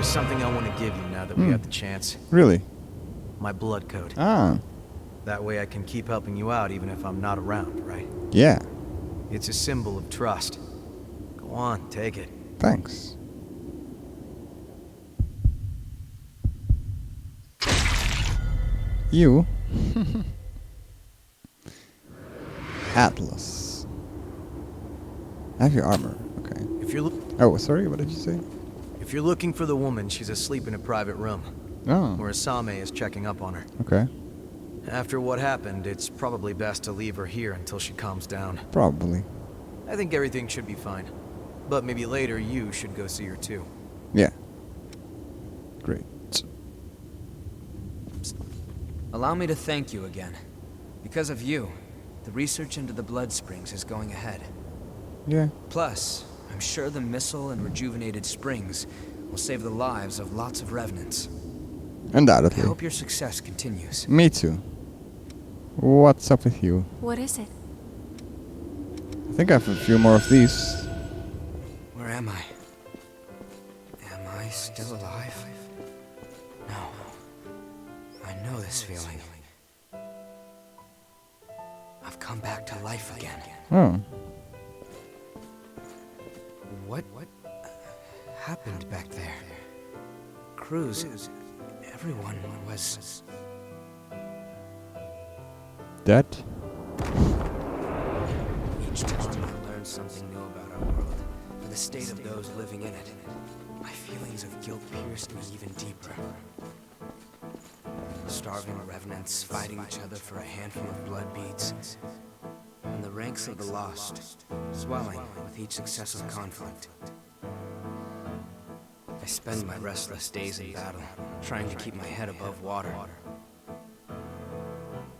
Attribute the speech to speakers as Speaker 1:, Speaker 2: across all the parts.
Speaker 1: There's something I want to give you now that we have the chance.
Speaker 2: Really?
Speaker 1: My blood code.
Speaker 2: Ah,
Speaker 1: That way I can keep helping you out even if I'm not around, right?
Speaker 2: yeah.
Speaker 1: It's a symbol of trust. Go on, take it.
Speaker 2: Thanks. You? Atlas. I have your armor. Okay.
Speaker 1: If you're
Speaker 2: Oh, sorry, what did you say?
Speaker 1: if you're looking for the woman, she's asleep in a private room,
Speaker 2: Oh,
Speaker 1: where Asame is checking up on her.
Speaker 2: okay.
Speaker 1: After what happened, it's probably best to leave her here until she calms down.
Speaker 2: Probably.
Speaker 1: I think everything should be fine. But maybe later you should go see her too.
Speaker 2: Yeah. Great.
Speaker 3: Allow me to thank you again. Because of you, the research into the blood springs is going ahead.
Speaker 2: Yeah.
Speaker 3: Plus, I'm sure the missile and rejuvenated springs will save the lives of lots of revenants. I
Speaker 2: Undoubtedly.
Speaker 3: hope your success continues.
Speaker 2: Me too. What's up with you?
Speaker 4: What is it?
Speaker 2: I think I have a few more of these.
Speaker 3: Where am I? Am I still alive? No. I know this feeling. I've come back to life again.
Speaker 2: Oh.
Speaker 3: What happened back there? Cruz, everyone was...
Speaker 2: That?
Speaker 3: Each time I learn something new about our world, and the state of those living in it, my feelings of guilt pierced me even deeper. Starving revenants fighting each other for a handful of blood beads, and the ranks of the lost swelling with each successive conflict. I spend my restless days in battle, trying to keep my head above water.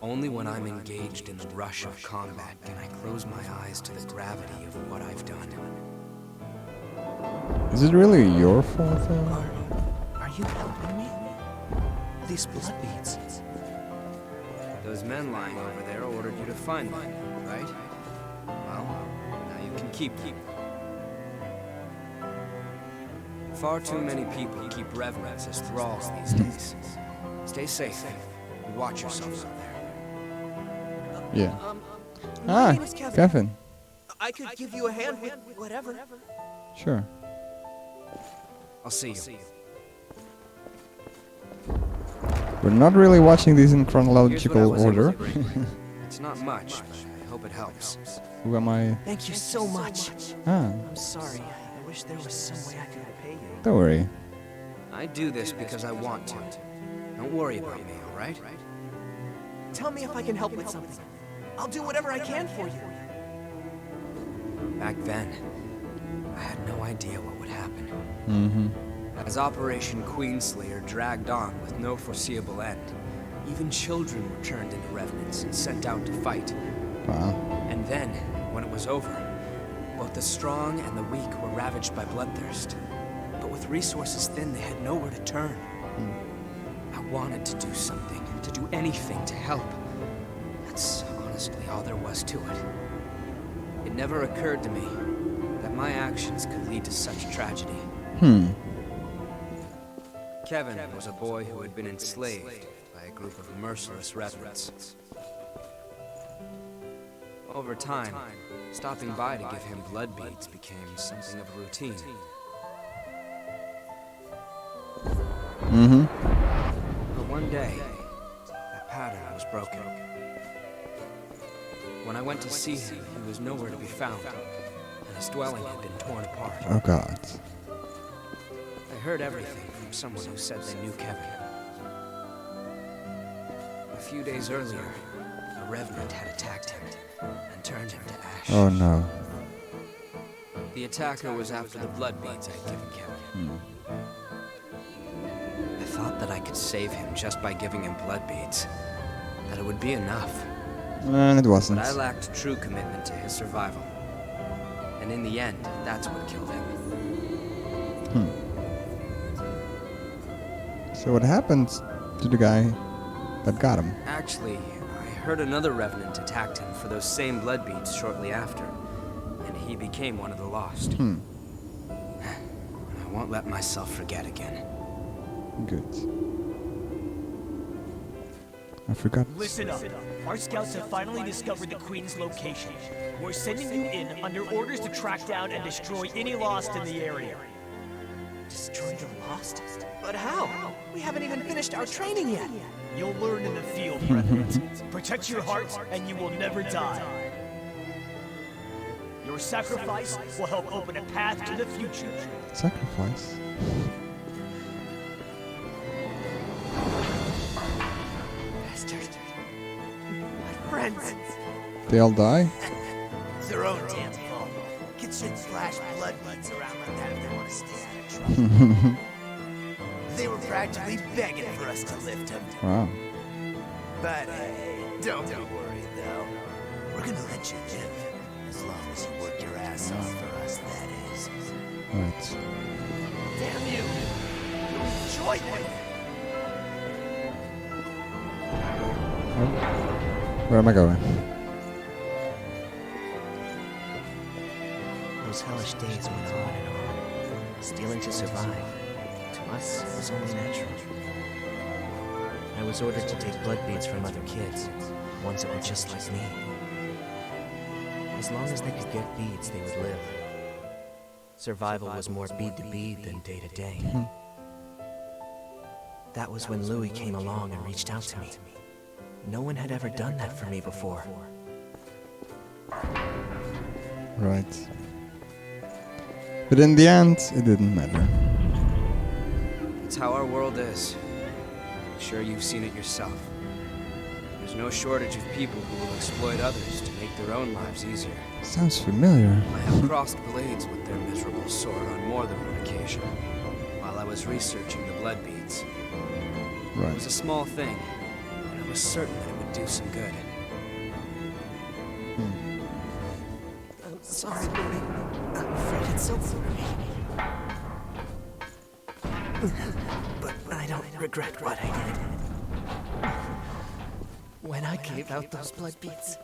Speaker 3: Only when I'm engaged in the rush of combat can I close my eyes to the gravity of what I've done.
Speaker 2: Is it really your fault though?
Speaker 3: Are you helping me? These blood beads. Those men lying over there ordered you to find them, right? Well, now you can keep them. Far too many people keep revenants as thralls these days. Stay safe and watch yourselves out there.
Speaker 2: Yeah.
Speaker 5: My name is Kevin.
Speaker 2: Kevin.
Speaker 5: I could give you a hand with whatever.
Speaker 2: Sure.
Speaker 3: I'll see you.
Speaker 2: We're not really watching these in
Speaker 3: Here's what I
Speaker 2: chronological
Speaker 3: was able
Speaker 2: order.
Speaker 3: to bring. It's not much, but I hope it helps.
Speaker 2: Who am I?
Speaker 5: Thank you so much.
Speaker 2: Ah,
Speaker 5: I'm sorry. I wish there was some way I could repay you.
Speaker 2: don't worry.
Speaker 3: I do this because I want to. Don't worry about me, all right?
Speaker 5: Tell me if I can help with something. I'll do whatever I can for you.
Speaker 3: Back then, I had no idea what would happen.
Speaker 2: Mm-hmm.
Speaker 3: As Operation Queenslayer dragged on with no foreseeable end, even children were turned into revenants and sent out to fight.
Speaker 2: Wow.
Speaker 3: And then, when it was over, both the strong and the weak were ravaged by bloodthirst. But with resources thin, they had nowhere to turn. I wanted to do something, to do anything to help. That's honestly all there was to it. It never occurred to me that my actions could lead to such tragedy. Kevin was a boy who had been enslaved by a group of merciless revenants. Over time, stopping by to give him blood beads became something of a routine.
Speaker 2: Mm-hmm.
Speaker 3: But one day, that pattern was broken. When I went to see him, he was nowhere to be found, and his dwelling had been torn apart.
Speaker 2: Oh god.
Speaker 3: I heard everything from someone who said they knew Kevin. A few days earlier, a revenant had attacked him and turned him to ash.
Speaker 2: Oh no.
Speaker 3: The attacker was after the blood beads I'd given Kevin. I thought that I could save him just by giving him blood beads, that it would be enough.
Speaker 2: And it wasn't.
Speaker 3: But I lacked true commitment to his survival. And in the end, that's what killed him.
Speaker 2: So what happened to the guy that got him?
Speaker 3: Actually, I heard another revenant attacked him for those same blood beads shortly after, and he became one of the lost. I won't let myself forget again.
Speaker 2: Good. I forgot.
Speaker 4: Listen up. Our scouts have finally discovered the Queen's location. We're sending you in under orders to track down and destroy any Lost in the area.
Speaker 5: Destroy the Lost? But how? We haven't even finished our training yet.
Speaker 4: You'll learn in the field, brethren. Protect your heart, and you will never die. Your sacrifice will help open a path to the future.
Speaker 2: Sacrifice.
Speaker 5: Bastard. My friends.
Speaker 2: They all die?
Speaker 5: It's their own damn fault. Kids shouldn't splash blood beads around like that if they want to stay out of trouble. They were practically begging for us to lift them.
Speaker 2: Wow.
Speaker 5: But don't be worried, though. We're gonna let you live. As long as you work your ass off for us, that is.
Speaker 2: Right.
Speaker 5: Damn you! You enjoyed it!
Speaker 2: Where am I going?
Speaker 6: Those hellish days went on and on. Stealing to survive, to us, was only natural. I was ordered to take blood beads from other kids, ones that were just like me. As long as they could get beads, they would live. Survival was more bead to bead than day to day. That was when Louis came along and reached out to me. No one had ever done that for me before.
Speaker 2: Right. But in the end, it didn't matter.
Speaker 3: It's how our world is. I'm sure you've seen it yourself. There's no shortage of people who will exploit others to make their own lives easier.
Speaker 2: Sounds familiar.
Speaker 3: I have crossed blades with their miserable sort on more than one occasion. While I was researching the blood beads. It was
Speaker 2: Right.
Speaker 3: a small thing, but I was certain that it would do some good.
Speaker 5: I'm sorry, Louis. I'm afraid it's over for me. But I don't regret what I did. When I gave out those blood beads,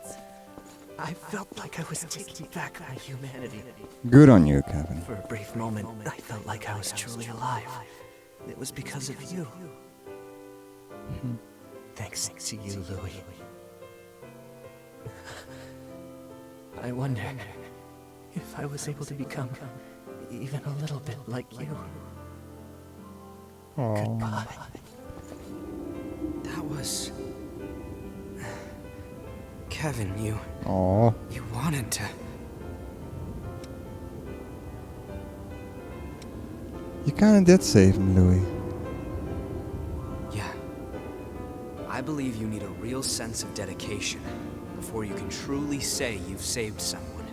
Speaker 5: I felt like I was taking back my humanity.
Speaker 2: Good on you, Kevin.
Speaker 5: For a brief moment, I felt like I was truly alive. It was because of you. Thanks to you, Louis. I wonder if I was able to become even a little bit like you.
Speaker 2: Aww.
Speaker 5: Goodbye.
Speaker 3: That was... Kevin, you wanted to...
Speaker 2: You kinda did save him, Louis.
Speaker 3: Yeah. I believe you need a real sense of dedication before you can truly say you've saved someone.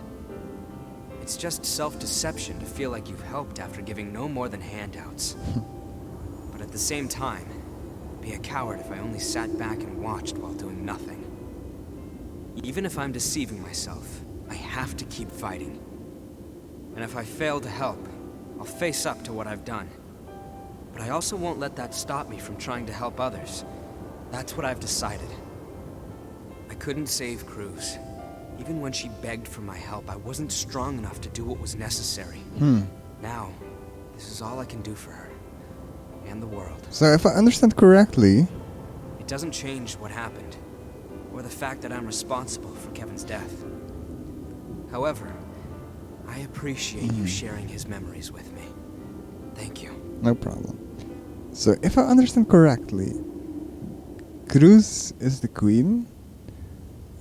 Speaker 3: It's just self-deception to feel like you've helped after giving no more than handouts. But at the same time, I'd be a coward if I only sat back and watched while doing nothing. Even if I'm deceiving myself, I have to keep fighting. And if I fail to help, I'll face up to what I've done. But I also won't let that stop me from trying to help others. That's what I've decided. I couldn't save Cruz. Even when she begged for my help, I wasn't strong enough to do what was necessary. Now, this is all I can do for her. And the world.
Speaker 2: So if I understand correctly...
Speaker 3: It doesn't change what happened, or the fact that I'm responsible for Kevin's death. However, I appreciate you sharing his memories with me. Thank you.
Speaker 2: No problem. So if I understand correctly, Cruz is the queen,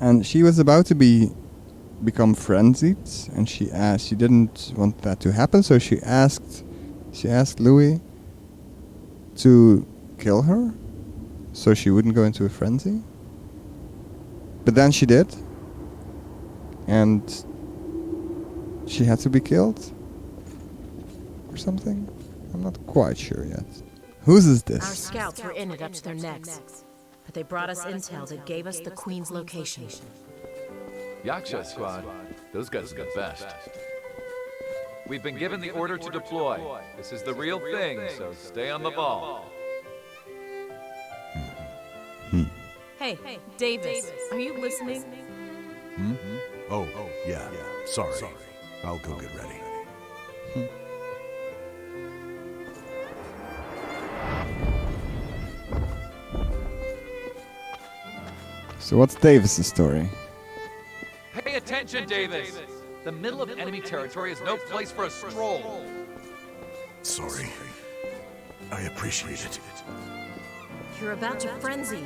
Speaker 2: and she was about to become frenzied, and she didn't want that to happen, so she asked Louis to kill her, so she wouldn't go into a frenzy. But then she did, and she had to be killed, or something. I'm not quite sure yet. Whose is
Speaker 7: Our
Speaker 2: this?
Speaker 7: scouts were in it up to their necks, but they brought us intel that gave us the Queen's location.
Speaker 8: Yaksha squad, those guys are the best. We've been given the order to deploy. This is the real thing, so stay on the ball.
Speaker 7: Hey, Davis, are you listening?
Speaker 9: Oh, yeah. Sorry. I'll go get ready.
Speaker 2: So what's Davis's story?
Speaker 8: Pay attention, Davis! The middle of enemy territory is no place for a stroll.
Speaker 5: Sorry. I appreciate it.
Speaker 7: You're about to frenzy.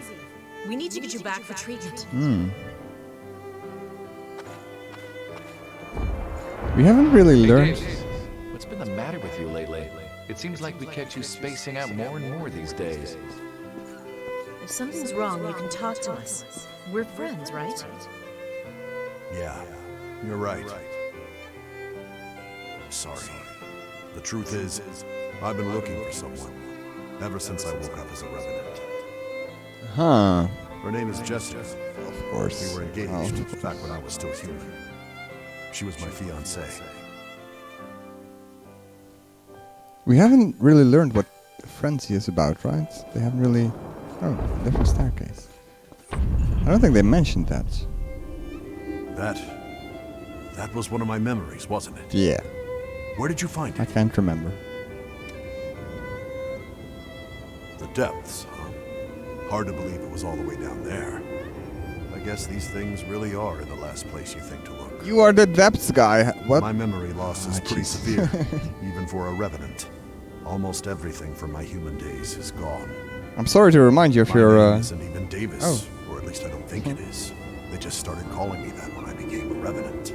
Speaker 7: We need to get you back for treatment.
Speaker 2: We haven't really
Speaker 8: Hey,
Speaker 2: learned.
Speaker 8: Davis, what's been the matter with you lately? It seems like we catch you spacing out more and more these days.
Speaker 7: If something's wrong, you can talk to us. We're friends, right?
Speaker 5: Yeah, you're right. Sorry. The truth is, I've been looking for someone ever since I woke up as a revenant.
Speaker 2: Huh.
Speaker 5: Her name is Jessica.
Speaker 2: Of course.
Speaker 5: We were engaged back when I was still human. She was my fiancée.
Speaker 2: We haven't really learned what frenzy is about, right? They haven't really... Oh, different staircase. I don't think they mentioned that.
Speaker 5: That was one of my memories, wasn't it?
Speaker 2: Yeah,
Speaker 5: Where did you find
Speaker 2: I
Speaker 5: it?
Speaker 2: can't remember.
Speaker 5: The depths, huh? Hard to believe it was all the way down there. I guess these things really are in the last place you think to look.
Speaker 2: You are the depths guy. What?
Speaker 5: My memory loss is
Speaker 2: Ah,
Speaker 5: pretty
Speaker 2: Jesus.
Speaker 5: severe, even for a revenant. Almost everything from my human days is gone.
Speaker 2: I'm sorry to remind you of
Speaker 5: My
Speaker 2: your...
Speaker 5: name isn't even Davis,
Speaker 2: Oh.
Speaker 5: or at least I don't think it is. They just started calling me that when I became a revenant.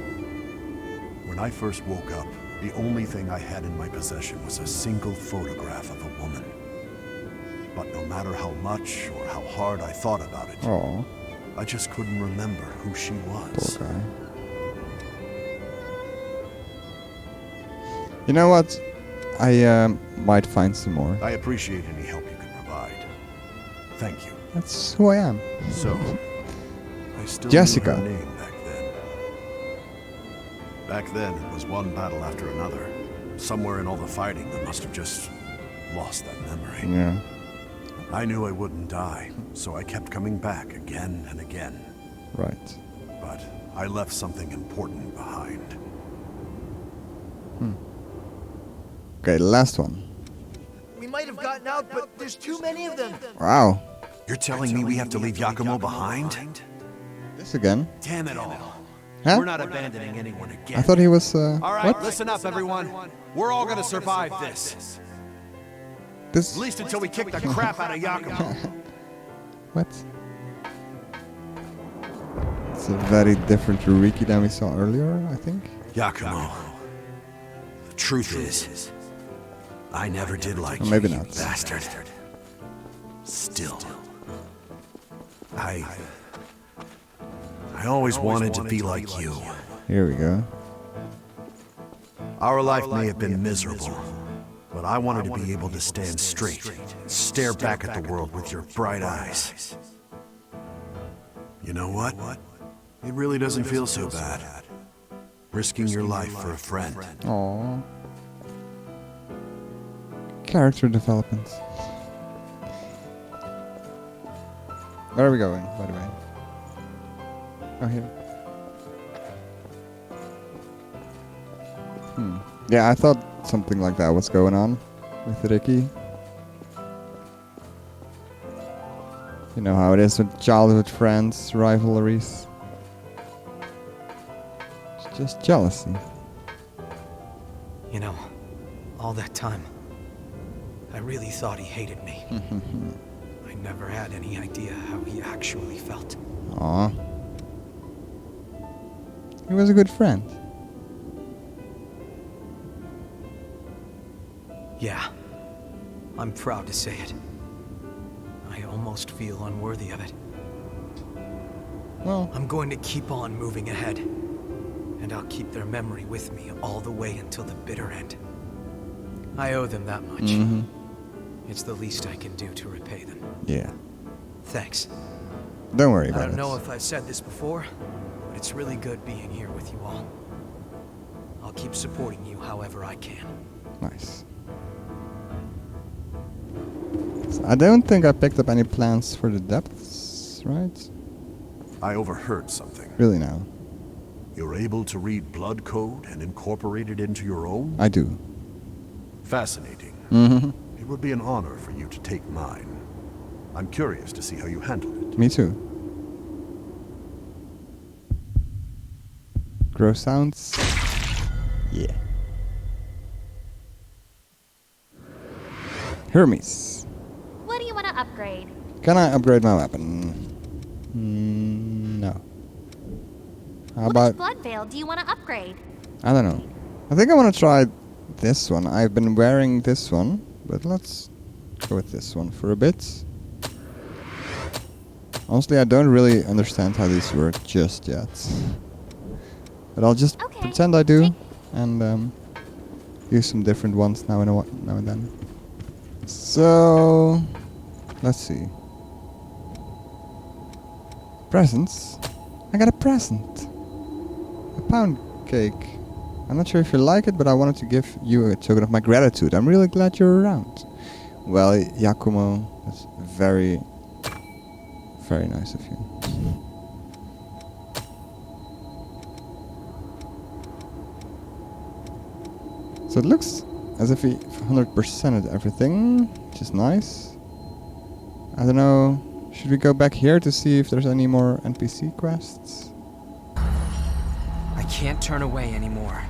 Speaker 5: When I first woke up, the only thing I had in my possession was a single photograph of a woman. But no matter how much or how hard I thought about it,
Speaker 2: Oh,
Speaker 5: I just couldn't remember who she was.
Speaker 2: poor guy. You know what? I might find some more.
Speaker 5: I appreciate any help you can provide. Thank you.
Speaker 2: That's who I am.
Speaker 5: So, I still
Speaker 2: Jessica.
Speaker 5: knew her name back then. Back then, it was one battle after another. Somewhere in all the fighting, I must have just lost that memory.
Speaker 2: Yeah.
Speaker 5: I knew I wouldn't die, so I kept coming back again and again.
Speaker 2: Right.
Speaker 5: But I left something important behind.
Speaker 2: Okay, the last one.
Speaker 10: We might have gotten out, but there's too many of them.
Speaker 2: Wow.
Speaker 5: You're telling me we have to leave Yakumo behind?
Speaker 2: This again.
Speaker 5: Damn it all.
Speaker 2: Huh?
Speaker 5: We're not abandoning anyone again.
Speaker 2: I thought he was...
Speaker 5: All right,
Speaker 2: what?
Speaker 5: listen up, everyone. We're all gonna survive this.
Speaker 2: This...
Speaker 5: At least until we kick the crap out of Yakumo.
Speaker 2: What? It's a very different Ruriki than we saw earlier, I think.
Speaker 5: Yakumo. The truth is, I never did like
Speaker 2: Or maybe
Speaker 5: you,
Speaker 2: not.
Speaker 5: you bastard. Still, I always wanted to be like you.
Speaker 2: Here we go.
Speaker 5: Our life may have been miserable, but I wanted to be able to stand straight and stare back at the world with your bright eyes. You know what? It really doesn't feel so bad. Risking your life for a friend.
Speaker 2: Aww. Character development. Where are we going, by the way? Oh, here. Yeah, I thought something like that was going on with Ricky. You know how it is with childhood friends, rivalries. It's just jealousy.
Speaker 1: You know, all that time, I really thought he hated me. I never had any idea how he actually felt.
Speaker 2: Aw. He was a good friend.
Speaker 1: Yeah, I'm proud to say it. I almost feel unworthy of it.
Speaker 2: Well,
Speaker 1: I'm going to keep on moving ahead. And I'll keep their memory with me all the way until the bitter end. I owe them that much. It's the least I can do to repay them.
Speaker 2: yeah.
Speaker 1: Thanks.
Speaker 2: Don't worry
Speaker 1: I
Speaker 2: about
Speaker 1: don't
Speaker 2: it.
Speaker 1: know if I've said this before, but it's really good being here with you all. I'll keep supporting you however I can.
Speaker 2: Nice. So I don't think I picked up any plans for the depths, right?
Speaker 5: I overheard something.
Speaker 2: Really now.
Speaker 5: You're able to read blood code and incorporate it into your own?
Speaker 2: I do.
Speaker 5: Fascinating. It would be an honor for you to take mine. I'm curious to see how you handle it.
Speaker 2: Me too. Gross sounds. Yeah. Hermes.
Speaker 11: What do you want to upgrade?
Speaker 2: Can I upgrade my weapon? No. How about...
Speaker 11: Which blood veil do you want to upgrade?
Speaker 2: I don't know. I think I want to try this one. I've been wearing this one, but let's go with this one for a bit. Honestly, I don't really understand how these work just yet. But I'll just pretend I do and use some different ones now and then. So, let's see. Presents? I got a present. A pound cake. I'm not sure if you like it, but I wanted to give you a token of my gratitude. I'm really glad you're around. Well, Yakumo, that's very, very nice of you. So it looks as if he 100%ed everything, which is nice. I don't know, should we go back here to see if there's any more NPC quests?
Speaker 3: I can't turn away anymore.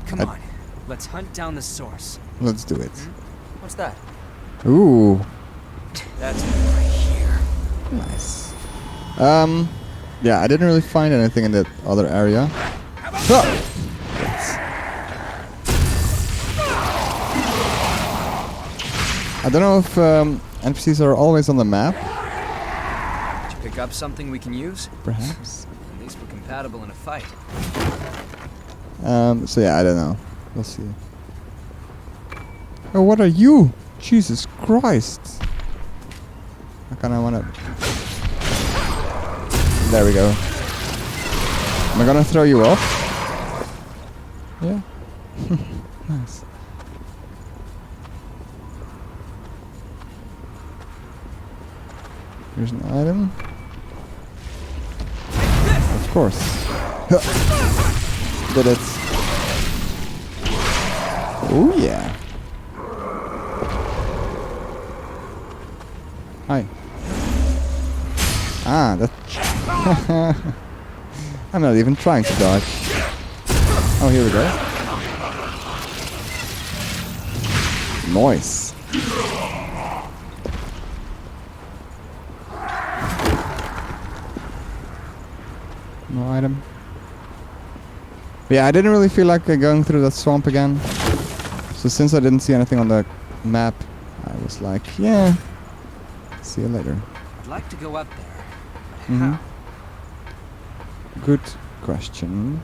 Speaker 3: Come on, let's hunt down the source.
Speaker 2: Let's do it.
Speaker 3: What's that?
Speaker 2: Ooh.
Speaker 3: That's right here.
Speaker 2: Nice. Yeah, I didn't really find anything in that other area. I don't know if NPCs are always on the map.
Speaker 3: Did you pick up something we can use?
Speaker 2: Perhaps.
Speaker 3: At least we're compatible in a fight.
Speaker 2: So yeah, I don't know. We'll see. Oh, what are you? Jesus Christ. I kinda wanna... There we go. Am I gonna throw you off? Yeah. Nice. Here's an item. Of course. Did it. Oh yeah. Hi. Ah, that... I'm not even trying to dodge. Oh, here we go. Nice. No item. But yeah, I didn't really feel like going through that swamp again. So since I didn't see anything on the map, I was like, yeah, see you later.
Speaker 3: I'd like to go up there, but
Speaker 2: Mm-hmm.
Speaker 3: how?
Speaker 2: Good question.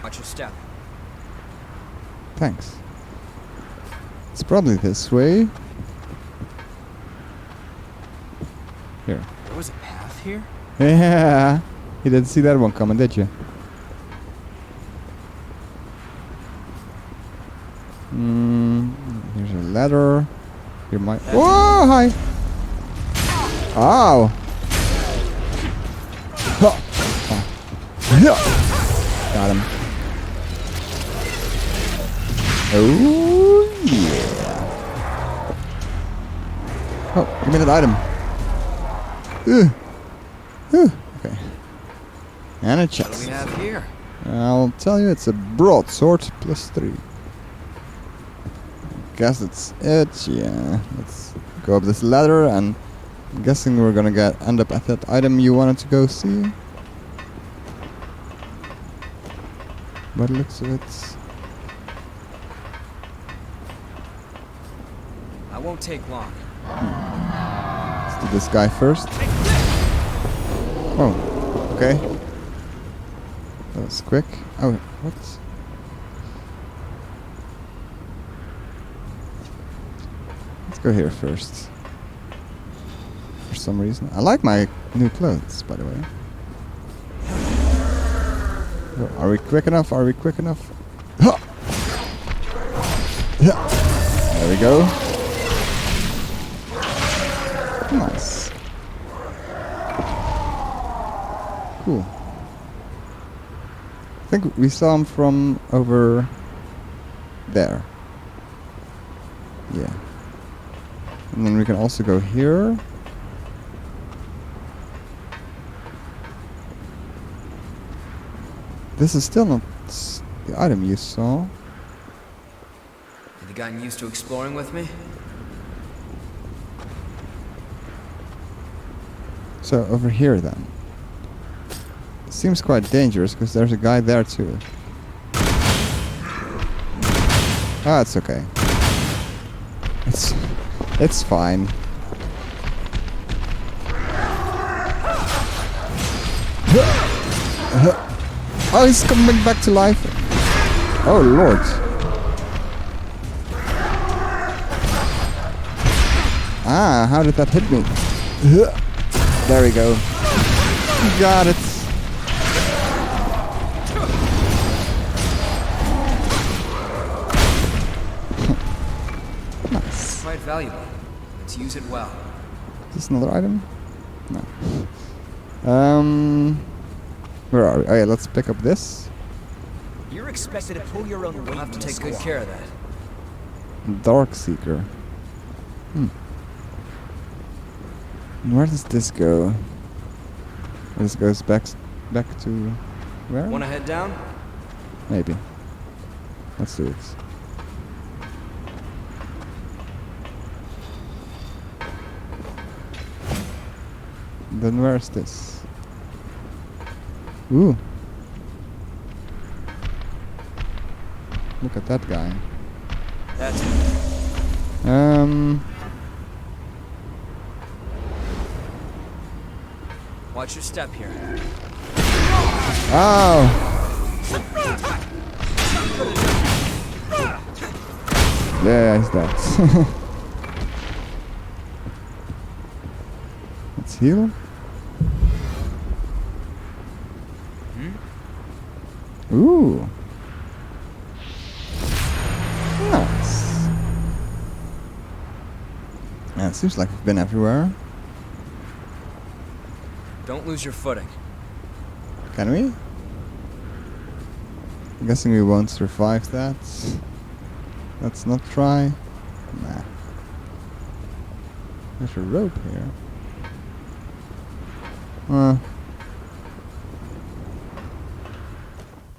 Speaker 3: Watch your step.
Speaker 2: Thanks. It's probably this way. Here.
Speaker 3: There was a path here?
Speaker 2: Yeah. You didn't see that one coming, did you? Here's a ladder. Here might... Whoa, hi! Ow! Oh. Got him. Oh, yeah. Oh, give me that item. Okay. And a chest.
Speaker 3: What do we have here?
Speaker 2: I'll tell you, it's a broadsword +3. Guess that's it, yeah. Let's go up this ladder, and I'm guessing we're gonna end up at that item you wanted to go see. By the looks of it.
Speaker 3: I won't take long.
Speaker 2: Let's do this guy first. Oh, okay. That was quick. Oh, what? Let's go here first. For some reason. I like my new clothes, by the way. Oh, are we quick enough? Are we quick enough? There we go. Nice. Cool. I think we saw him from over there. Yeah. And then we can also go here. This is still not the item you saw.
Speaker 3: Have you gotten used to exploring with me?
Speaker 2: So over here then. Seems quite dangerous because there's a guy there too. Ah, it's okay. It's fine. Oh, he's coming back to life. Oh lord. Ah, how did that hit me? There we go. Got it. Nice.
Speaker 3: Quite valuable. Let's use it well.
Speaker 2: Is this another item? No. Where are we? Oh yeah, let's pick up this.
Speaker 4: You're expected to pull your own weight.
Speaker 3: We'll have to take good care of that.
Speaker 2: Dark Seeker. And where does this go? This goes back to where?
Speaker 3: Wanna head down?
Speaker 2: Maybe. Let's do it. Then where's this? Ooh. Look at that guy.
Speaker 3: That's it. Watch your step here.
Speaker 2: Oh! Yeah, he's dead. Let's heal. Ooh. Nice. Yeah, it seems like we've been everywhere.
Speaker 3: Don't lose your footing.
Speaker 2: Can we? I'm guessing we won't survive that. Let's not try. Nah. There's a rope here.